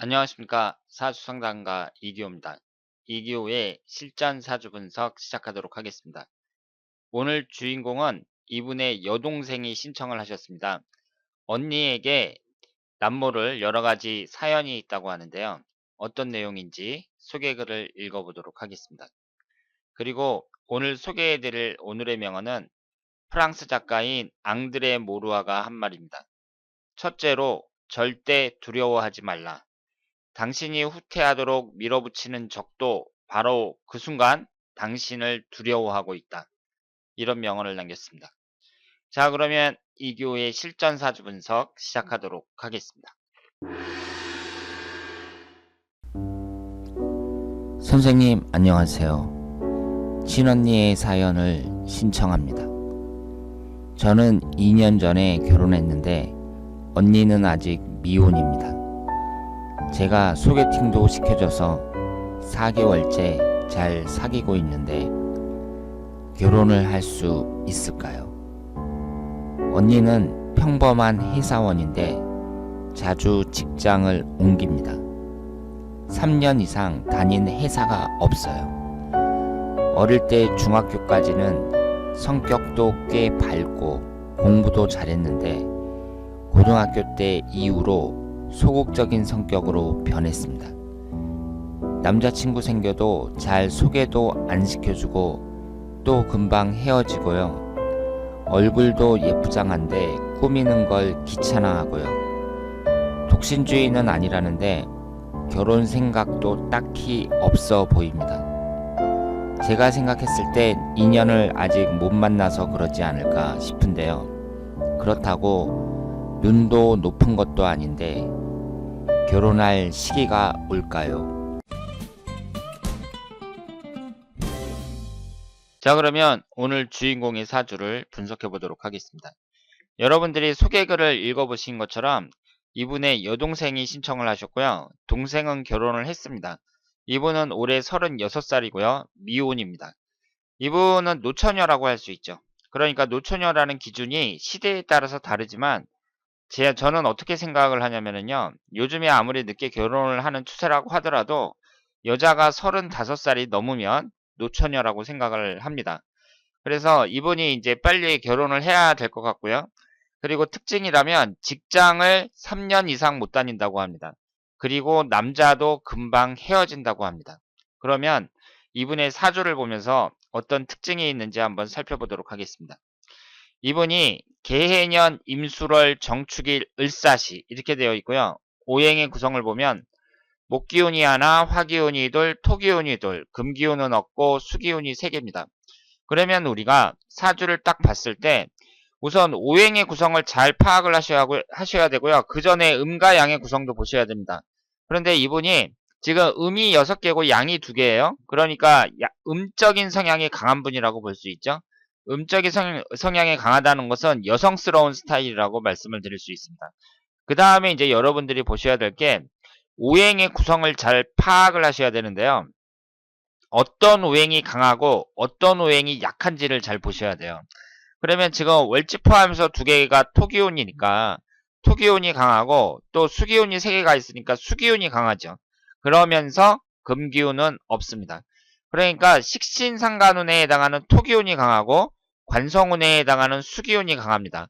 안녕하십니까. 사주상담가 이기호입니다. 이기호의 실전 사주 분석 시작하도록 하겠습니다. 오늘 주인공은 이분의 여동생이 신청을 하셨습니다. 언니에게 남모를 여러가지 사연이 있다고 하는데요. 어떤 내용인지 소개글을 읽어보도록 하겠습니다. 그리고 오늘 소개해드릴 오늘의 명언은 프랑스 작가인 앙드레 모루아가 한 말입니다. 첫째로 절대 두려워하지 말라. 당신이 후퇴하도록 밀어붙이는 적도 바로 그 순간 당신을 두려워하고 있다. 이런 명언을 남겼습니다. 자, 그러면 이교의 실전 사주 분석 시작하도록 하겠습니다. 선생님 안녕하세요. 친언니의 사연을 신청합니다. 저는 2년 전에 결혼했는데 언니는 아직 미혼입니다. 제가 소개팅도 시켜줘서 4개월째 잘 사귀고 있는데 결혼을 할 수 있을까요? 언니는 평범한 회사원인데 자주 직장을 옮깁니다. 3년 이상 다닌 회사가 없어요. 어릴 때 중학교까지는 성격도 꽤 밝고 공부도 잘했는데 고등학교 때 이후로 소극적인 성격으로 변했습니다. 남자친구 생겨도 잘 소개도 안 시켜주고 또 금방 헤어지고요. 얼굴도 예쁘장한데 꾸미는 걸 귀찮아하고요. 독신주의는 아니라는데 결혼 생각도 딱히 없어 보입니다. 제가 생각했을 때 인연을 아직 못 만나서 그러지 않을까 싶은데요. 그렇다고 눈도 높은 것도 아닌데 결혼할 시기가 올까요? 자, 그러면 오늘 주인공의 사주를 분석해 보도록 하겠습니다. 여러분들이 소개글을 읽어보신 것처럼 이분의 여동생이 신청을 하셨고요. 동생은 결혼을 했습니다. 이분은 올해 36살이고요. 미혼입니다. 이분은 노처녀라고 할 수 있죠. 그러니까 노처녀라는 기준이 시대에 따라서 다르지만 저는 어떻게 생각을 하냐면요. 요즘에 아무리 늦게 결혼을 하는 추세라고 하더라도 여자가 35살이 넘으면 노처녀라고 생각을 합니다. 그래서 이분이 이제 빨리 결혼을 해야 될 것 같고요. 그리고 특징이라면 직장을 3년 이상 못 다닌다고 합니다. 그리고 남자도 금방 헤어진다고 합니다. 그러면 이분의 사주를 보면서 어떤 특징이 있는지 한번 살펴보도록 하겠습니다. 이분이 개해년 임술월 정축일 을사시 이렇게 되어 있고요. 오행의 구성을 보면 목기운이 하나, 화기운이 둘, 토기운이 둘, 금기운은 없고 수기운이 3개입니다. 그러면 우리가 사주를 딱 봤을 때 우선 오행의 구성을 잘 파악을 하셔야 되고요. 그 전에 음과 양의 구성도 보셔야 됩니다. 그런데 이분이 지금 음이 6개고 양이 2개예요. 그러니까 음적인 성향이 강한 분이라고 볼 수 있죠. 음적인 성향이 강하다는 것은 여성스러운 스타일이라고 말씀을 드릴 수 있습니다. 그 다음에 이제 여러분들이 보셔야 될 게 오행의 구성을 잘 파악을 하셔야 되는데요. 어떤 오행이 강하고 어떤 오행이 약한지를 잘 보셔야 돼요. 그러면 지금 월지 포함해서 2개가 토기운이니까 토기운이 강하고 또 수기운이 3개가 있으니까 수기운이 강하죠. 그러면서 금기운은 없습니다. 그러니까 식신상간운에 해당하는 토기운이 강하고 관성운에 해당하는 수기운이 강합니다.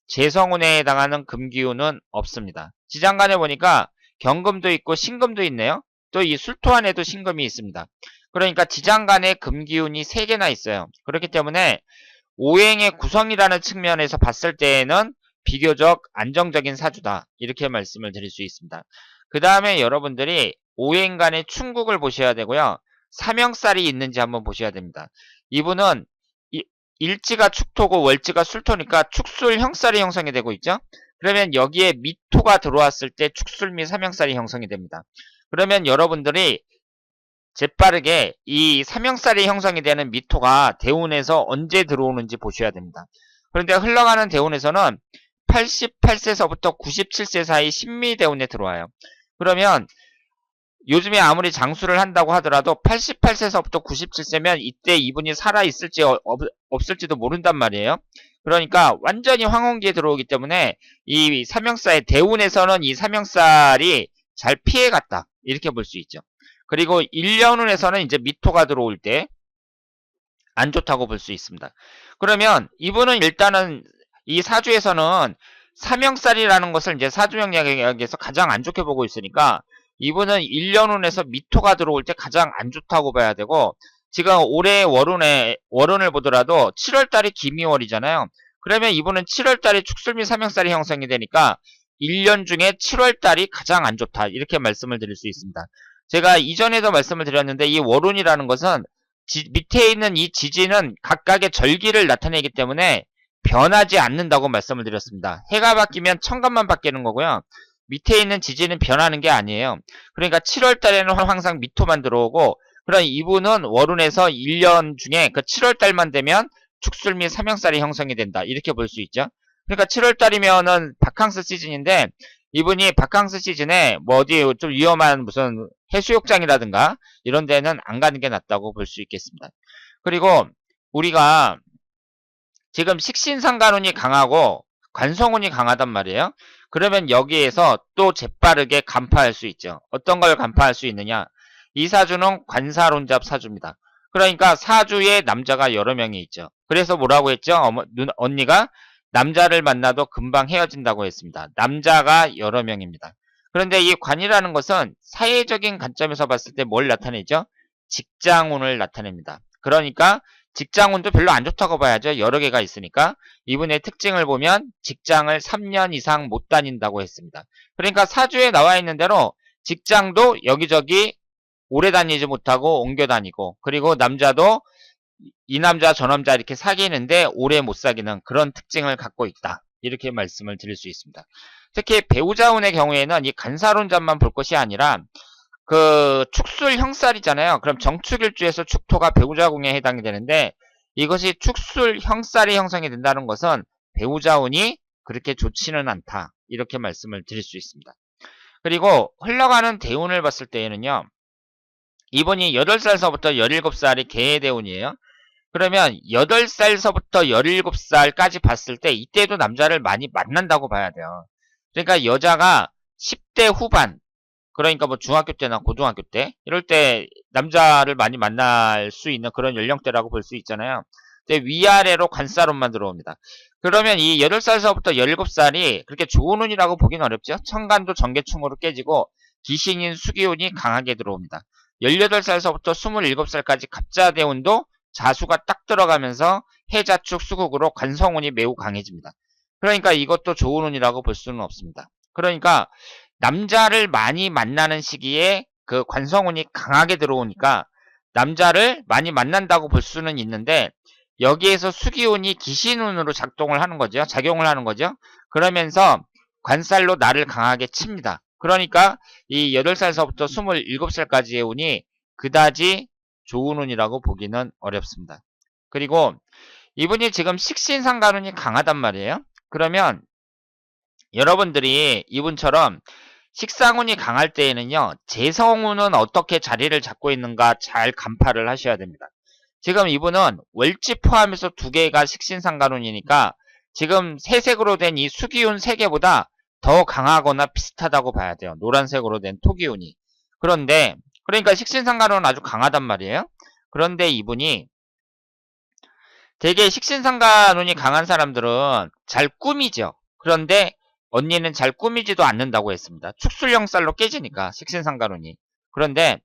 재성운에 해당하는 금기운은 없습니다. 지장간에 보니까 경금도 있고 신금도 있네요. 또 이 술토 안에도 신금이 있습니다. 그러니까 지장간에 금기운이 3개나 있어요. 그렇기 때문에 오행의 구성이라는 측면에서 봤을 때에는 비교적 안정적인 사주다. 이렇게 말씀을 드릴 수 있습니다. 그 다음에 여러분들이 오행 간의 충국을 보셔야 되고요. 사명살이 있는지 한번 보셔야 됩니다. 이분은 일지가 축토고 월지가 술토니까 축술 형살이 형성이 되고 있죠. 그러면 여기에 미토가 들어왔을 때 축술 및 사명살이 형성이 됩니다. 그러면 여러분들이 재빠르게 이 사명살이 형성이 되는 미토가 대운에서 언제 들어오는지 보셔야 됩니다. 그런데 흘러가는 대운에서는 88세서부터 97세 사이 신미대운에 들어와요. 그러면 요즘에 아무리 장수를 한다고 하더라도 88세서부터 97세면 이때 이분이 살아있을지 없을지도 모른단 말이에요. 그러니까 완전히 황혼기에 들어오기 때문에 이 사명살의 대운에서는 이 사명살이 잘 피해갔다. 이렇게 볼 수 있죠. 그리고 1년운에서는 이제 미토가 들어올 때 안 좋다고 볼 수 있습니다. 그러면 이분은 일단은 이 사주에서는 사명살이라는 것을 이제 사주명리학에서 가장 안 좋게 보고 있으니까 이분은 1년운에서 미토가 들어올 때 가장 안 좋다고 봐야 되고, 지금 올해 월운을 보더라도 7월달이 기미월이잖아요. 그러면 이분은 7월달이 축술미 사명살이 형성이 되니까 1년 중에 7월달이 가장 안 좋다. 이렇게 말씀을 드릴 수 있습니다. 제가 이전에도 말씀을 드렸는데 이 월운이라는 것은 밑에 있는 이 지지는 각각의 절기를 나타내기 때문에 변하지 않는다고 말씀을 드렸습니다. 해가 바뀌면 천간만 바뀌는 거고요. 밑에 있는 지지는 변하는 게 아니에요. 그러니까 7월 달에는 항상 미토만 들어오고, 그럼 이분은 월운에서 1년 중에 그 7월 달만 되면 축술 및 사명살이 형성이 된다. 이렇게 볼 수 있죠. 그러니까 7월 달이면은 바캉스 시즌인데, 이분이 바캉스 시즌에 뭐 어디 좀 위험한 무슨 해수욕장이라든가 이런 데는 안 가는 게 낫다고 볼 수 있겠습니다. 그리고 우리가 지금 식신상간운이 강하고 관성운이 강하단 말이에요. 그러면 여기에서 또 재빠르게 간파할 수 있죠. 어떤 걸 간파할 수 있느냐? 이 사주는 관사론잡 사주입니다. 그러니까 사주에 남자가 여러 명이 있죠. 그래서 뭐라고 했죠? 언니가 남자를 만나도 금방 헤어진다고 했습니다. 남자가 여러 명입니다. 그런데 이 관이라는 것은 사회적인 관점에서 봤을 때 뭘 나타내죠? 직장운을 나타냅니다. 그러니까 직장운도 별로 안 좋다고 봐야죠. 여러 개가 있으니까. 이분의 특징을 보면 직장을 3년 이상 못 다닌다고 했습니다. 그러니까 사주에 나와 있는 대로 직장도 여기저기 오래 다니지 못하고 옮겨 다니고, 그리고 남자도 이 남자 저 남자 이렇게 사귀는데 오래 못 사귀는 그런 특징을 갖고 있다. 이렇게 말씀을 드릴 수 있습니다. 특히 배우자운의 경우에는 이 간사론잡만 볼 것이 아니라 그 축술 형살이잖아요. 그럼 정축일주에서 축토가 배우자궁에 해당이 되는데, 이것이 축술 형살이 형성이 된다는 것은 배우자운이 그렇게 좋지는 않다. 이렇게 말씀을 드릴 수 있습니다. 그리고 흘러가는 대운을 봤을 때에는요. 이분이 8살서부터 17살이 개해대운이에요. 그러면 8살서부터 17살까지 봤을 때 이때도 남자를 많이 만난다고 봐야 돼요. 그러니까 여자가 10대 후반, 그러니까 뭐 중학교 때나 고등학교 때 이럴 때 남자를 많이 만날 수 있는 그런 연령대라고 볼 수 있잖아요. 근데 위아래로 관사론만 들어옵니다. 그러면 이 8살서부터 17살이 그렇게 좋은 운이라고 보긴 어렵죠. 천간도 정계충으로 깨지고 기신인 수기운이 강하게 들어옵니다. 18살서부터 27살까지 갑자대운도 자수가 딱 들어가면서 해자축 수국으로 관성운이 매우 강해집니다. 그러니까 이것도 좋은 운이라고 볼 수는 없습니다. 그러니까 남자를 많이 만나는 시기에 그 관성운이 강하게 들어오니까 남자를 많이 만난다고 볼 수는 있는데, 여기에서 수기운이 기신운으로 작용을 하는 거죠. 그러면서 관살로 나를 강하게 칩니다. 그러니까 이 8살서부터 27살까지의 운이 그다지 좋은 운이라고 보기는 어렵습니다. 그리고 이분이 지금 식신상간운이 강하단 말이에요. 그러면 여러분들이 이분처럼 식상운이 강할 때에는요, 재성운은 어떻게 자리를 잡고 있는가 잘 간파를 하셔야 됩니다. 지금 이분은 월지 포함해서 2개가 식신상간운이니까 지금 새색으로 된 이 수기운 3개보다 더 강하거나 비슷하다고 봐야 돼요. 노란색으로 된 토기운이. 그런데 그러니까 식신상간운은 아주 강하단 말이에요. 그런데 이분이 되게 식신상간운이 강한 사람들은 잘 꾸미죠. 그런데 언니는 잘 꾸미지도 않는다고 했습니다. 축술형살로 깨지니까 식신상간운이. 그런데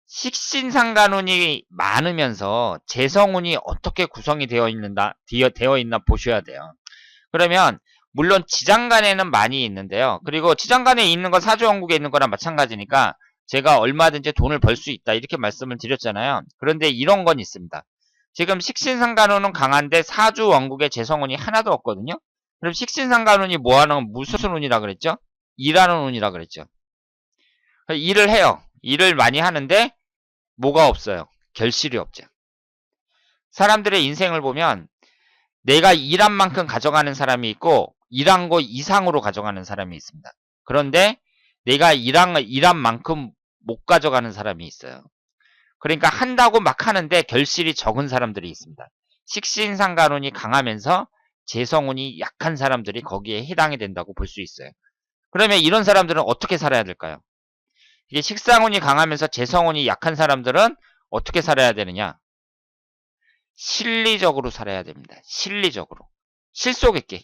식신상간운이 많으면서 재성운이 어떻게 구성이 되어 있나 보셔야 돼요. 그러면 물론 지장간에는 많이 있는데요. 그리고 지장간에 있는 건 사주원국에 있는 거랑 마찬가지니까 제가 얼마든지 돈을 벌 수 있다 이렇게 말씀을 드렸잖아요. 그런데 이런 건 있습니다. 지금 식신상간운은 강한데 사주원국에 재성운이 하나도 없거든요. 그럼 식신상간운이 뭐하는 무슨 운이라 그랬죠? 일하는 운이라 그랬죠. 일을 해요. 일을 많이 하는데 뭐가 없어요? 결실이 없죠. 사람들의 인생을 보면 내가 일한 만큼 가져가는 사람이 있고 일한 거 이상으로 가져가는 사람이 있습니다. 그런데 내가 일한 만큼 못 가져가는 사람이 있어요. 그러니까 한다고 막 하는데 결실이 적은 사람들이 있습니다. 식신상간운이 강하면서 재성운이 약한 사람들이 거기에 해당이 된다고 볼 수 있어요. 그러면 이런 사람들은 어떻게 살아야 될까요? 이게 식상운이 강하면서 재성운이 약한 사람들은 어떻게 살아야 되느냐? 실리적으로 살아야 됩니다. 실리적으로. 실속 있게.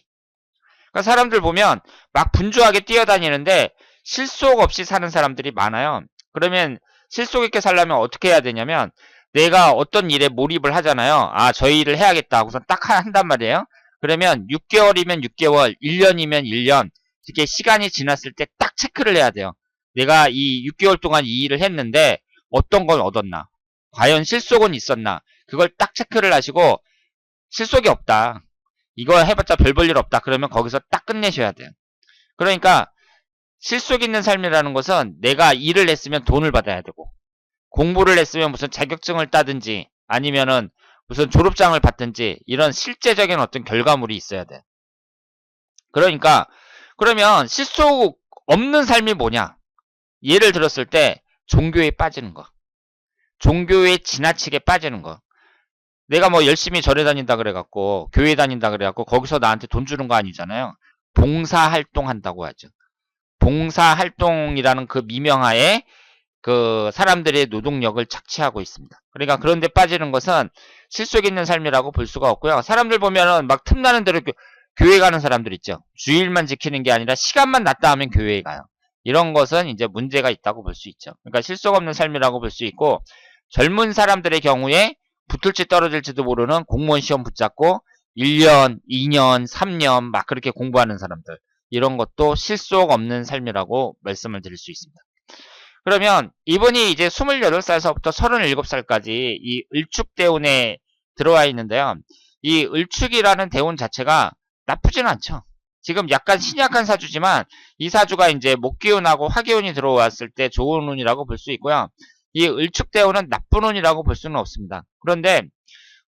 그러니까 사람들 보면 막 분주하게 뛰어다니는데 실속 없이 사는 사람들이 많아요. 그러면 실속 있게 살려면 어떻게 해야 되냐면 내가 어떤 일에 몰입을 하잖아요. 아, 저 일을 해야겠다 하고선 딱 한단 말이에요. 그러면 6개월이면 6개월, 1년이면 1년 이렇게 시간이 지났을 때 딱 체크를 해야 돼요. 내가 이 6개월 동안 이 일을 했는데 어떤 걸 얻었나? 과연 실속은 있었나? 그걸 딱 체크를 하시고 실속이 없다. 이거 해봤자 별 볼 일 없다. 그러면 거기서 딱 끝내셔야 돼요. 그러니까 실속 있는 삶이라는 것은 내가 일을 했으면 돈을 받아야 되고 공부를 했으면 무슨 자격증을 따든지 아니면은 무슨 졸업장을 받든지 이런 실제적인 어떤 결과물이 있어야 돼. 그러니까 그러면 실속 없는 삶이 뭐냐? 예를 들었을 때 종교에 빠지는 거. 종교에 지나치게 빠지는 거. 내가 뭐 열심히 절에 다닌다 그래갖고 교회 다닌다 그래갖고 거기서 나한테 돈 주는 거 아니잖아요. 봉사활동 한다고 하죠. 봉사활동이라는 그 미명하에 그 사람들의 노동력을 착취하고 있습니다. 그러니까 그런데 빠지는 것은 실속 있는 삶이라고 볼 수가 없고요. 사람들 보면은 막 틈나는 대로 교회 가는 사람들 있죠. 주일만 지키는 게 아니라 시간만 났다 하면 교회에 가요. 이런 것은 이제 문제가 있다고 볼 수 있죠. 그러니까 실속 없는 삶이라고 볼 수 있고 젊은 사람들의 경우에 붙을지 떨어질지도 모르는 공무원 시험 붙잡고 1년, 2년, 3년 막 그렇게 공부하는 사람들 이런 것도 실속 없는 삶이라고 말씀을 드릴 수 있습니다. 그러면 이분이 이제 28살서부터 37살까지 이 을축대운에 들어와 있는데요. 이 을축이라는 대운 자체가 나쁘진 않죠. 지금 약간 신약한 사주지만 이 사주가 이제 목기운하고 화기운이 들어왔을 때 좋은 운이라고 볼 수 있고요. 이 을축대운은 나쁜 운이라고 볼 수는 없습니다. 그런데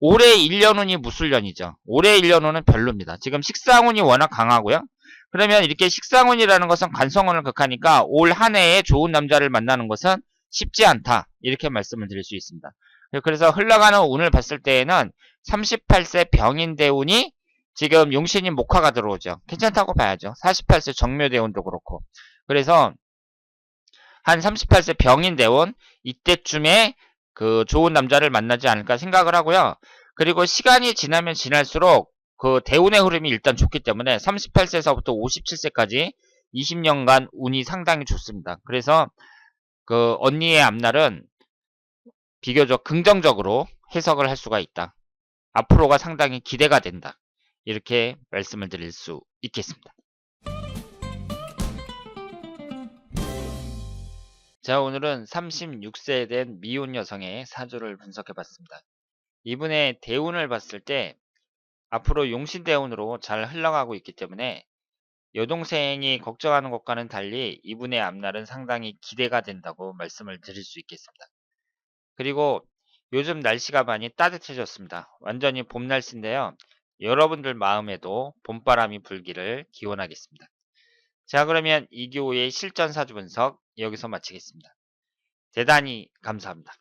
올해 1년운이 무술년이죠. 올해 1년운은 별로입니다. 지금 식상운이 워낙 강하고요. 그러면 이렇게 식상운이라는 것은 관성운을 극하니까 올 한 해에 좋은 남자를 만나는 것은 쉽지 않다. 이렇게 말씀을 드릴 수 있습니다. 그래서 흘러가는 운을 봤을 때에는 38세 병인대운이 지금 용신인 목화가 들어오죠. 괜찮다고 봐야죠. 48세 정묘대운도 그렇고. 그래서 한 38세 병인대운 이때쯤에 그 좋은 남자를 만나지 않을까 생각을 하고요. 그리고 시간이 지나면 지날수록 그 대운의 흐름이 일단 좋기 때문에 38세서부터 57세까지 20년간 운이 상당히 좋습니다. 그래서 그 언니의 앞날은 비교적 긍정적으로 해석을 할 수가 있다. 앞으로가 상당히 기대가 된다. 이렇게 말씀을 드릴 수 있겠습니다. 자, 오늘은 36세에 된 미혼 여성의 사주를 분석해봤습니다. 이분의 대운을 봤을 때 앞으로 용신대운으로 잘 흘러가고 있기 때문에 여동생이 걱정하는 것과는 달리 이분의 앞날은 상당히 기대가 된다고 말씀을 드릴 수 있겠습니다. 그리고 요즘 날씨가 많이 따뜻해졌습니다. 완전히 봄 날씨인데요. 여러분들 마음에도 봄바람이 불기를 기원하겠습니다. 자, 그러면 이교우의 실전 사주 분석 여기서 마치겠습니다. 대단히 감사합니다.